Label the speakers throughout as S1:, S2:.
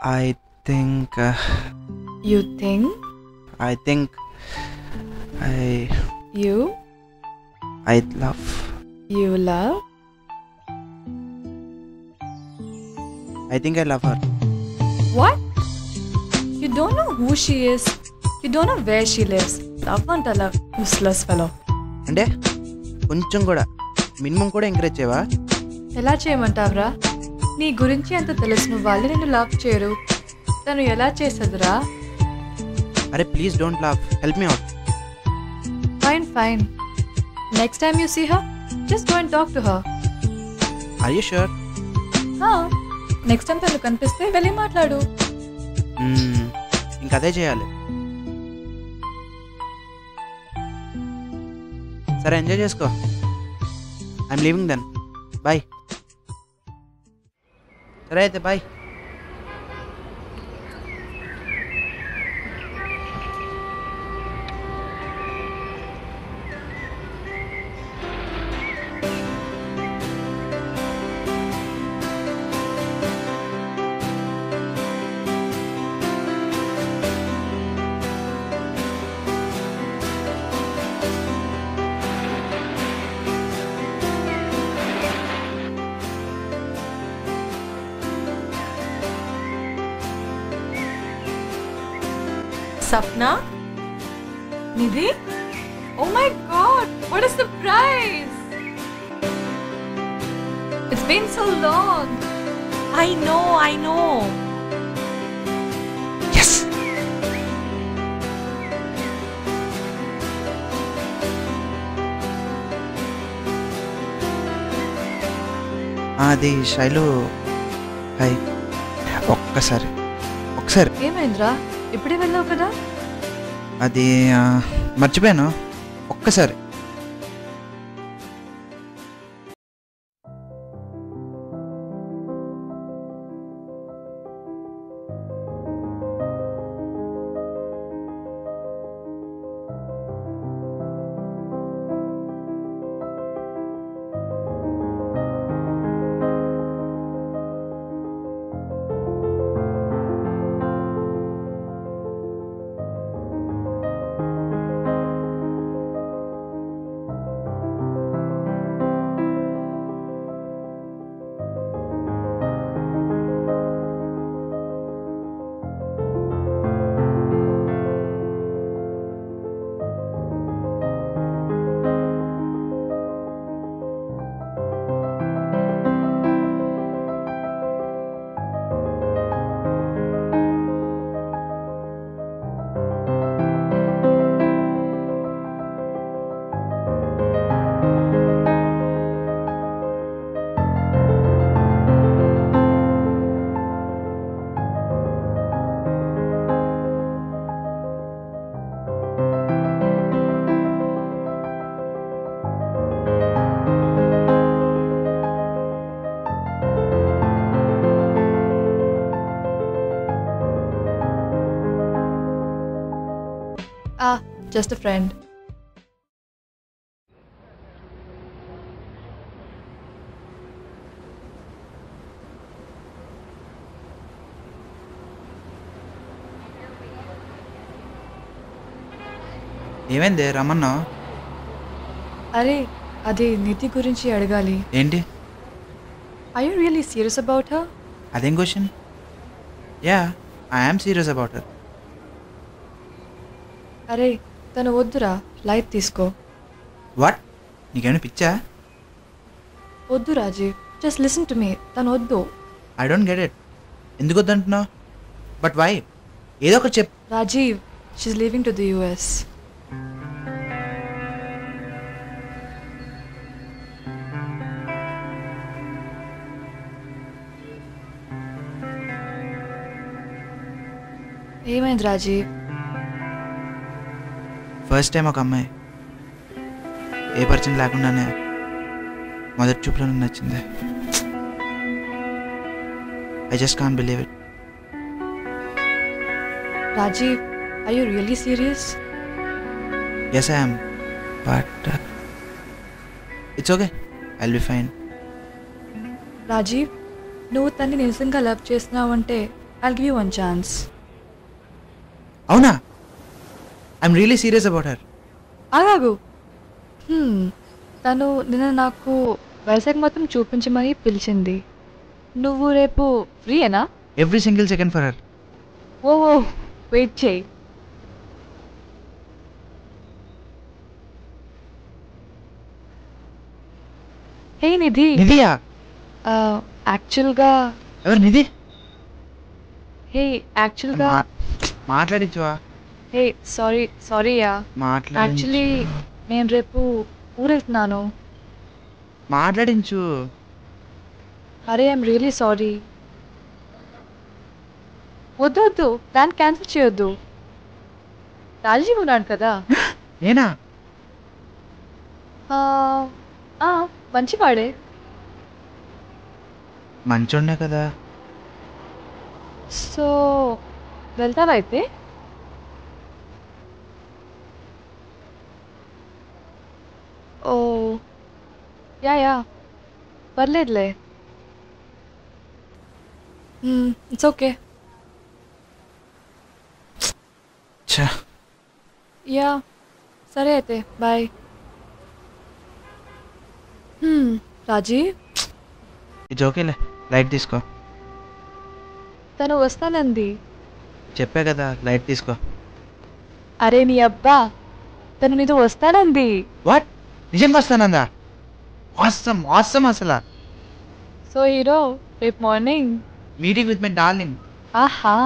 S1: I think.
S2: You think?
S1: I think.
S2: You?
S1: I love.
S2: You love?
S1: I think I love her.
S2: What? You don't know who she is. You don't know where she lives. Love and love. Useless fellow.
S1: అంటే కొంచెం కూడా minimum కూడా encourage చేయవా?
S2: ఎలా చేయమంటావురా? నీ గురించి ఎంత తెలిసిన వాళ్ళు నిన్ను లవ్ చేయరు. తను ఎలా చేసేదిరా?
S1: అరే please don't love, help me out.
S2: Fine, fine. Next time you see her, just go and talk to her.
S1: Are you sure?
S2: Next time తను కనిపిస్తే వెళ్ళి మాట్లాడు.
S1: ఇంకా అదే చేయాలి. సరే ఎంజాయ్ చేసుకో. I'm leaving then. బాయ్. సరే అయితే bye.
S2: Sapna? Nidhi? Oh my god, what a surprise! It's been so long.
S3: I know.
S1: Yes! అది శైలు. హాయ్. ఒకసారి
S2: ఏమైందిరా? ఇప్పుడే వెళ్ళావు కదా?
S1: అది మర్చిపోయాను. ఒక్కసారి.
S2: Just a friend.
S1: ఏమైంది రమ్మన్నా?
S2: అరే అది నిధి గురించి అడగాలి.
S1: ఏంటి?
S2: Are you really serious about her?
S1: అదేం question? Yeah, I am serious about her.
S2: అరే తను వద్దురా, లైట్ తీసుకో.
S1: వాట్? నీకేమైనా పిచ్చా?
S2: వద్దు Rajiv, just listen to me. తను వద్దు.
S1: I don't get it. ఎందుకు వద్దంటున్నావు? But why? ఏదో ఒకటి చెప్పు.
S2: Rajiv, she is leaving to the US. ఏమైంది రాజీవ్?
S1: ఫస్ట్ టైం ఒక అమ్మాయి ఏ పరిచయం లేకుండానే మొదటి చూపులోనే నచ్చింది. I just can't believe it.
S2: Rajiv, are you really serious?
S1: Yes, I am. But it's okay. I'll be fine.
S2: Rajiv, నువ్వు తన్ని నిజంగా love చేస్తున్నావంటే I'll give you one chance.
S1: అవునా? I'm really serious about her.
S2: ఆగాగు. తను నిన్న నాకు వైజాగ్ మొత్తం చూపించమని పిలిచింది. నువ్వు రేపు ఫ్రీయేనా?
S1: Every single second for her.
S2: ఓ వెయిట్ చేయి. హే నిధి,
S1: నిధియా?
S2: యాక్చువల్గా
S1: ఎవరు నిధి?
S2: యాక్చువల్గా
S1: మాట్లాడించువా?
S2: సారీయా. యాక్చువల్లీ నేను రేపు ఊరెళ్తున్నాను.
S1: మాట్లాడించు.
S2: అరే ఐఎమ్ రియలీ సారీ. వద్దు ప్లాన్ క్యాన్సిల్ చేయొద్దు. రాజీవ్ ఉన్నాడు కదా.
S1: నేనా?
S2: మంచివాడే.
S1: మంచోడ్నే కదా.
S2: సో వెళ్తావా అయితే? ఓ యా పర్లేదులే. It's okay. యా సరే అయితే బాయ్. రాజీవ్,
S1: ఇట్స్ ఓకేలే, లైట్ తీసుకో.
S2: తను వస్తానంది.
S1: చెప్పా కదా, లైట్ తీసుకో.
S2: అరే నీ అబ్బా, తను నీతో వస్తానంది.
S1: వాట్? నిజంగా వస్తానందా? ఆసమ్ ఆసమ్ అసలు.
S2: సో హీరో రేపు morning
S1: meeting with my darling.
S2: ఆహా.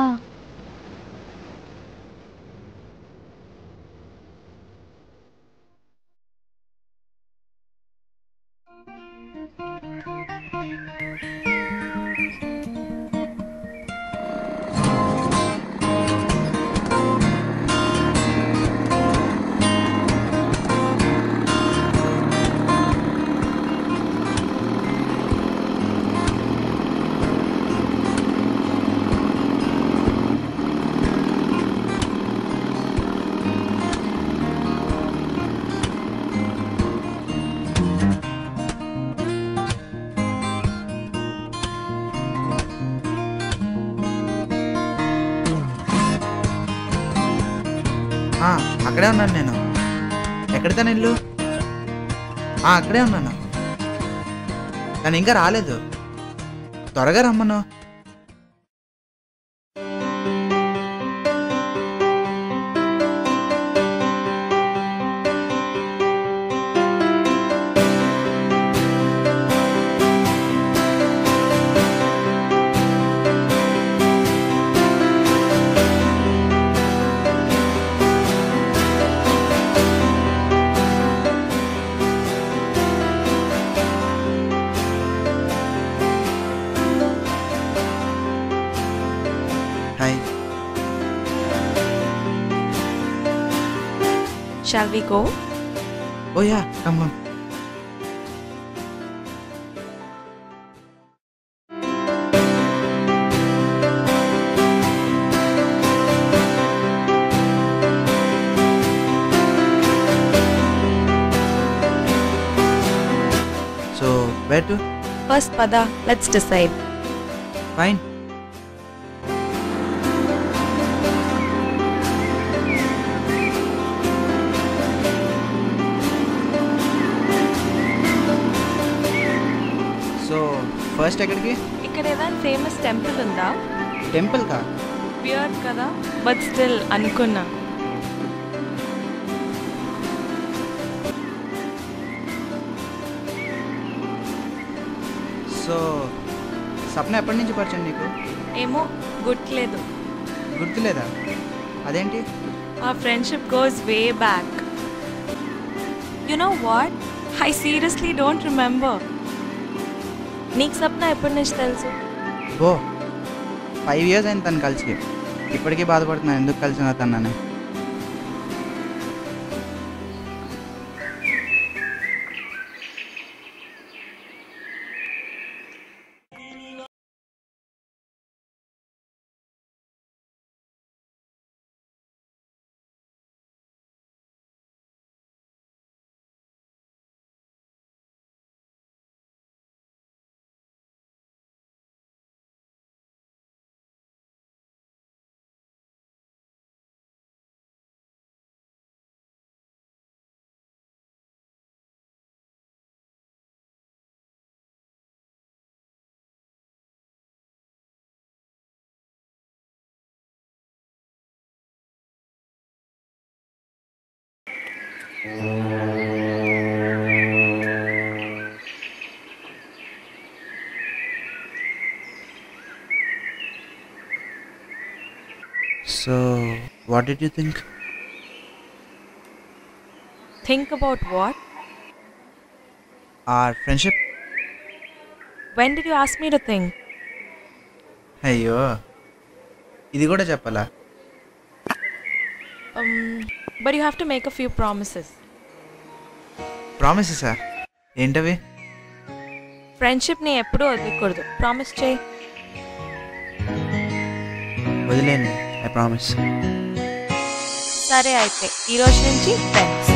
S1: అక్కడే ఉన్నాను నేను. ఎక్కడ తను ఇల్లు? అక్కడే ఉన్నాను. తను ఇంకా రాలేదు. త్వరగా రమ్మను. Hi.
S3: Shall we go?
S1: Oh yeah, come come. So, where to?
S3: First, Pada, let's decide.
S1: Fine. So, first ఎక్కడికి?
S3: ఇక్కడ ఏదైనా ఫేమస్ టెంపుల్ ఉందా?
S1: టెంపుల్ కా?
S3: వియర్డ్ కదా, బట్ స్టిల్ అనుకున్నా.
S1: సో సప్న ఎప్పటి నుంచి పరిచయం నీకు?
S3: ఏమో గుర్తులేదు.
S1: గుర్తులేదా? అదేంటి?
S3: Our friendship goes way back. You know what? I seriously don't remember. నీకు సప్న ఎప్పటి నుంచి తెలుసు?
S1: ఓ 5 years అయింది తను కలిసి. ఇప్పటికీ బాధపడుతున్నాను ఎందుకు కలిసిన తనని. So, what did you think?
S3: Think about what?
S1: Our friendship?
S3: When did you ask me to think?
S1: అయ్యో ఇది కూడా చెప్పాలా?
S3: But you have to make a few promises.
S1: ప్రామిసెసా? ఏంటవి?
S3: ఫ్రెండ్షిప్ని ఎప్పుడూ వదిలేకూడదు. ప్రామిస్ చేయి.
S1: వదిలేను, ఐ ప్రామిస్.
S3: సరే అయితే ఈ రోజు నుంచి ఫ్రెండ్స్.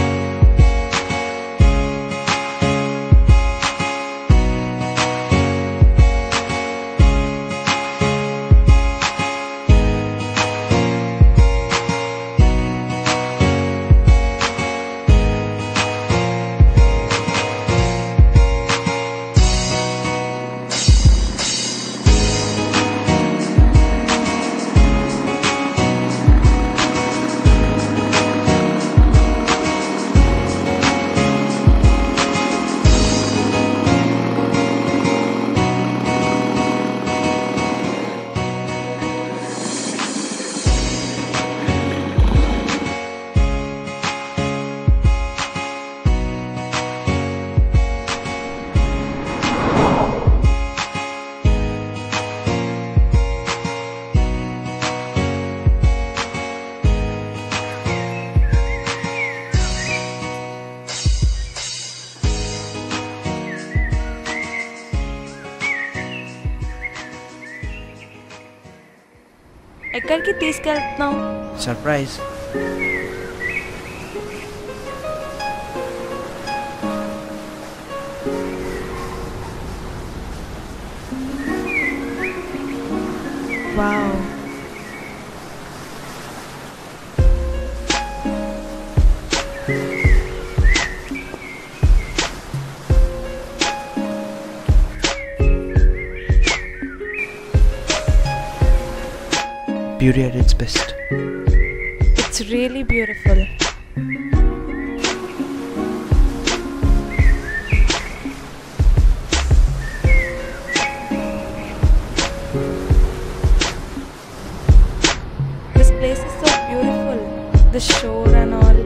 S3: ఎక్కడికి తీసుకెళ్తున్నావు?
S1: Surprise.
S3: Wow.
S1: Beauty at its best.
S3: It's really beautiful. This place is so beautiful. The shore and all.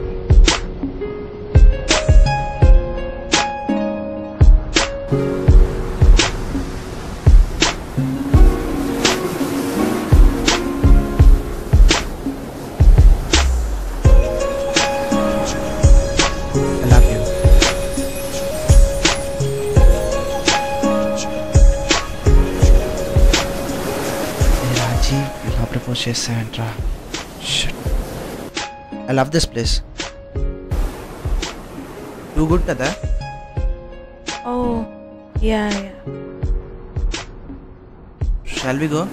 S1: I love you. Hey Raji, ఇలా propose చేస్తావేంట్రా? Shit. I love this place. Too good కదా?
S3: Oh, yeah.
S1: Shall we go?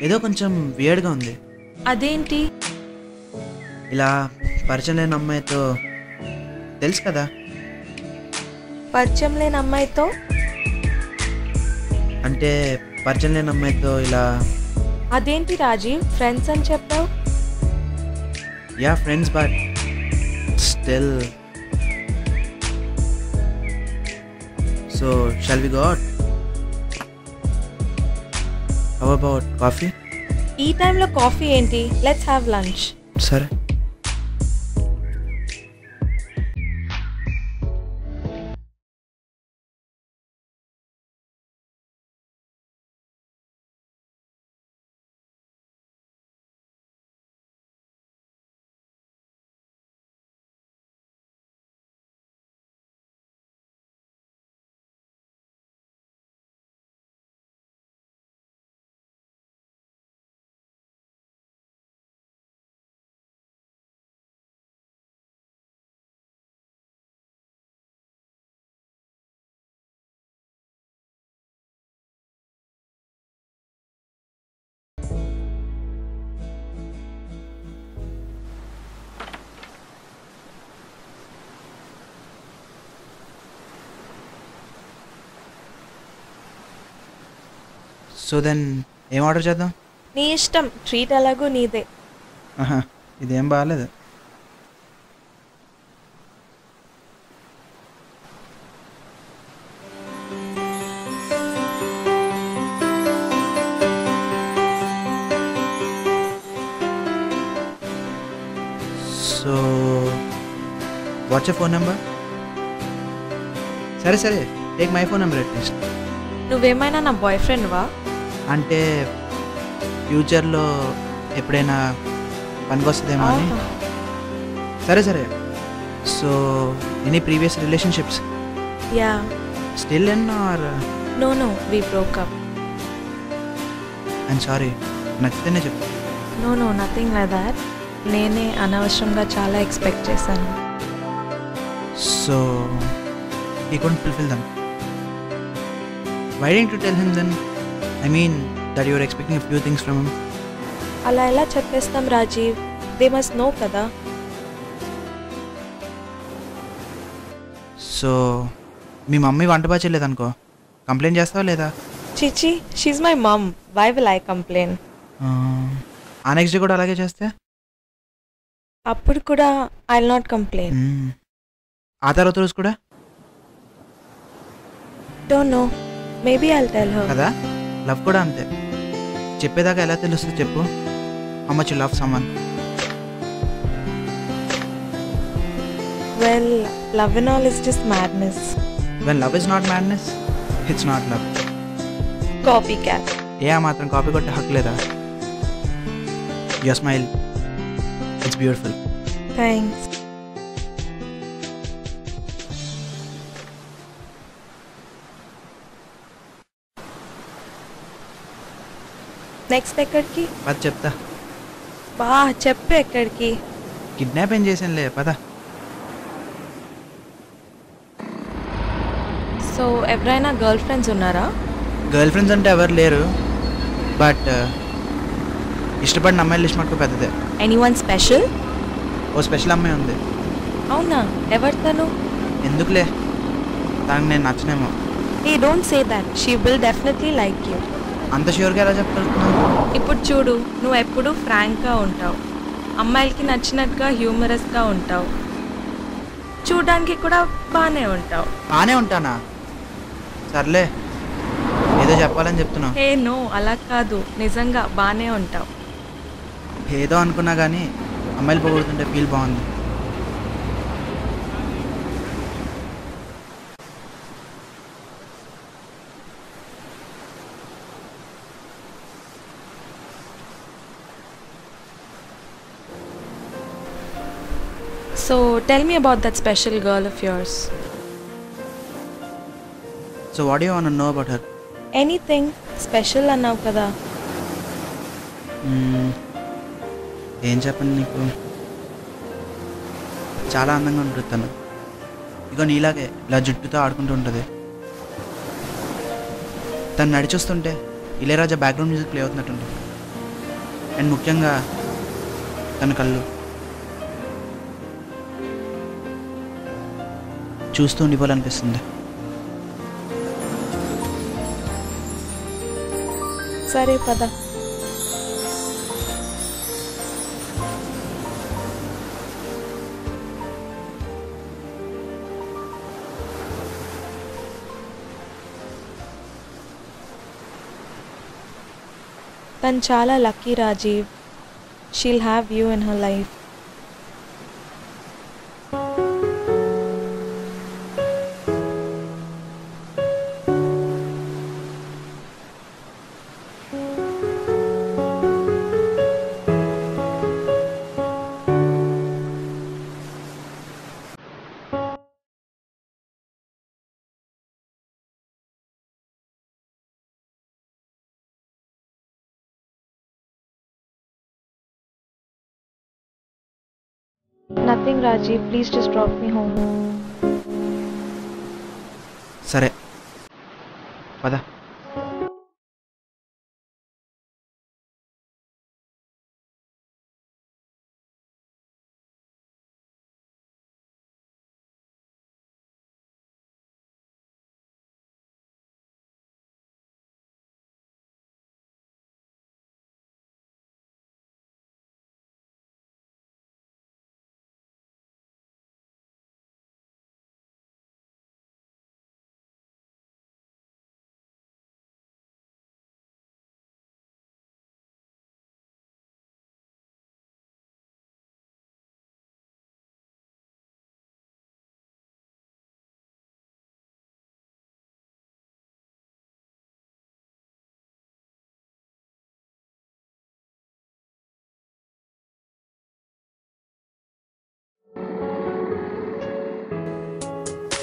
S1: ఏదో కొంచెం వియర్డ్గా ఉంది.
S3: అదేంటి?
S1: ఇలా పరిచయం లేని అమ్మాయితో, తెలుసు కదా,
S3: పరిచయం లేని అమ్మాయితో?
S1: అంటే పరిచయం లేని అమ్మాయితో ఇలా.
S3: అదేంటి రాజీవ్, ఫ్రెండ్స్ అని చెప్పావు?
S1: Yeah friends, but still. So shall we go out? How about coffee?
S3: ఈ టైంలో కాఫీ ఏంటి? Let's have lunch.
S1: సరే. సో దెన్ ఏం ఆర్డర్ చేద్దాం?
S3: నీ ఇష్టం, ట్రీట్ ఎలాగో నీదే.
S1: ఆహా, ఇదేం బాగాలేదు. So what's your phone number? సరే సరే, take my phone number at least.
S3: నువ్వేమైనా నా బాయ్ ఫ్రెండ్వా?
S1: అంటే ఫ్యూచర్లో ఎప్పుడైనా పనికొస్తుందేమో అని. సరే సరే. So any previous relationships?
S3: Yeah.
S1: Still in or?
S3: No no, we broke up.
S1: I'm sorry, నచ్చితేనే చెప్పు.
S3: No no, nothing like that. నేనే అనవసరంగా చాలా ఎక్స్పెక్ట్ చేశాను.
S1: So he couldn't fulfill them. Why didn't you tell him then? I mean that you were expecting a few things from him.
S3: అలా ఎలా చెప్పేస్తాం రాజీవ్? దే మస్ట్ నో కదా.
S1: So మీ మమ్మీ వంట బాగా చేయలేదనుకో, కంప్లైంట్ చేస్తావా లేదా?
S3: చిచి, she my mum, why will I complain?
S1: ఆ నెక్స్ట్ డే కూడా అలాగే చేస్తే?
S3: అప్పుడు కూడా ఐ విల్ నాట్ కంప్లైన్.
S1: ఆ తర్వాత రోజు కూడా?
S3: Don't know, maybe I will tell her.
S1: కదా, లవ్ కూడా అంతే. చెప్పేదాకా ఎలా తెలుస్తుంది చెప్పు? How much you love someone?
S3: Well, love and all is just madness.
S1: When love is not madness, it's not love.
S3: Copy cat.
S1: ఏ మాత్రం కాపీ కొట్టే హక్కు లేదా? Your smile, it's beautiful.
S3: Thanks. Next ఎక్కడికి?
S1: పద చెప్తా.
S3: బా చెప్పు ఎక్కడికి?
S1: కిడ్నాప్ ఏం చేసానులే, పద.
S3: సో ఎవరైనా గర్ల్ ఫ్రెండ్స్ ఉన్నారా?
S1: గర్ల్ ఫ్రెండ్స్ అంటే ఎవరు లేరు, బట్ ఇష్టపడిన అమ్మాయిల లిస్ట్ మటుకు పెద్దదే.
S3: Anyone special?
S1: ఓ స్పెషల్ అమ్మాయి ఉంది.
S3: అవునా, ఎవరు తను?
S1: ఎందుకులే, తనకు నేను నచ్చనేమో.
S3: Hey don't say that, she will definitely like you.
S1: అంత ష్యూర్గా ఎలా చెప్తున్నావు?
S3: ఇప్పుడు చూడు, నువ్వు ఎప్పుడు ఫ్రాంక్గా ఉంటావు, అమ్మాయిలకి నచ్చినట్టుగా హ్యూమరస్గా ఉంటావు, చూడడానికి కూడా బాగానే ఉంటావు.
S1: బాగానే ఉంటానా? సర్లే, ఏదో చెప్పాలని చెప్తున్నావు.
S3: హే నో, అలా కాదు, నిజంగా బాగానే ఉంటావు.
S1: ఏదో అనుకున్నా కానీ అమ్మాయిలు పొగుడుతుంటే ఫీల్ బాగుంది.
S3: So tell me about that special girl of yours.
S1: So what do you want to know about her?
S3: Anything special అన్నావు కదా.
S1: ఏం చెప్పండి నీకు, చాలా అందంగా ఉంటుంది తను. ఇగో నీలాగే ఇలా జుట్టుతో ఆడుకుంటూ ఉంటుంది. తను నడిచొస్తుంటే ఇళయరాజా బ్యాక్గ్రౌండ్ మ్యూజిక్ ప్లే అవుతున్నట్టుంటుంది. అండ్ ముఖ్యంగా తన కళ్ళు చూస్తూ ఉండిపోవాలనిపిస్తుంది.
S3: సరే పద. తను చాలా lucky Rajiv. She'll have you in her life. Nothing, Rajiv. Please just drop me home.
S1: సరే పద.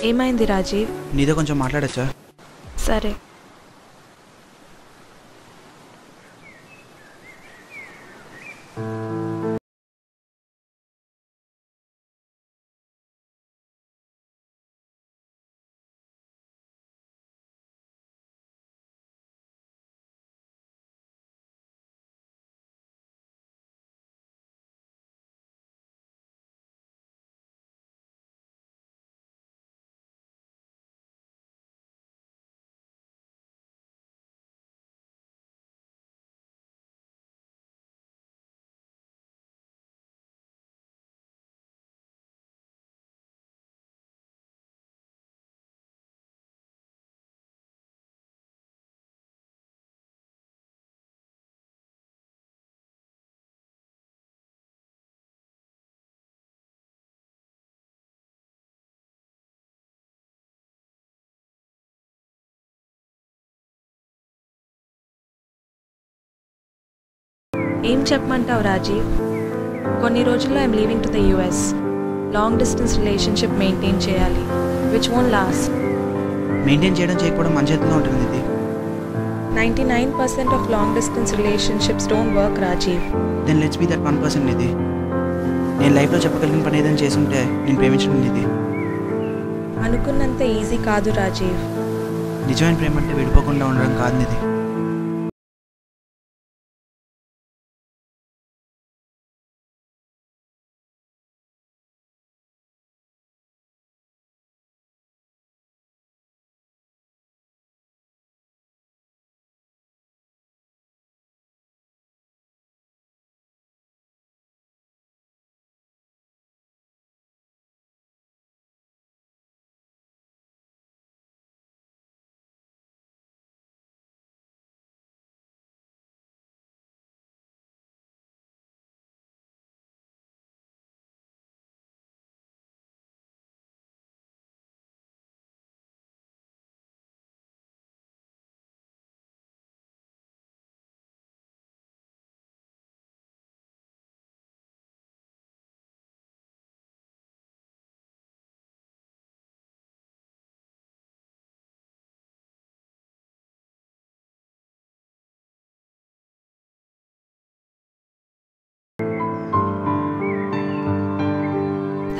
S3: ఏమైంది రాజీవ్?
S1: నీతో కొంచెం మాట్లాడచ్చా?
S3: సరే. ఏం చెప్పమంటావు రాజీవ్? కొన్ని రోజుల్లో I'm leaving to the US. Long distance relationship maintain చేయాలి, విచ్ వోంట్ లాస్ట్.
S1: మెయింటైన్ చేయడం చేయకపోవడం మన చేతిలో ఉంటుంది ఇది.
S3: 99% of long distance relationships don't work Rajeev.
S1: Then let's be that 1% ఇది. నేను లైఫ్లో చెప్పగలిగిన పని ఏదైనా చేసుంటే నేను ప్రేమించడం ఇది.
S3: అనుకున్నంత ఈజీ కాదు రాజీవ్.
S1: నిజమైన ప్రేమ అంటే విడిపోకుండా ఉండడం కాదు ఇది.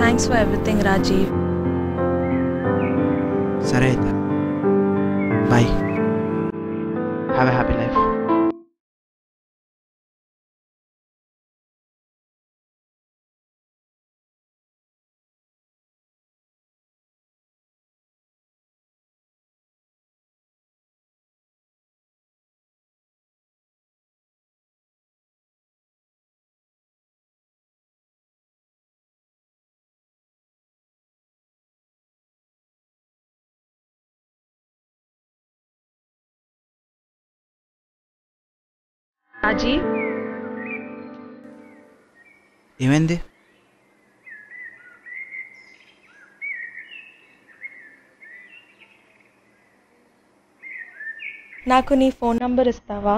S3: Thanks for everything Rajeev.
S1: సరే అయితే bye. Have a happy life.
S3: Rajeev,
S1: ఏమైంది?
S3: నాకు నీ ఫోన్ నంబర్ ఇస్తావా?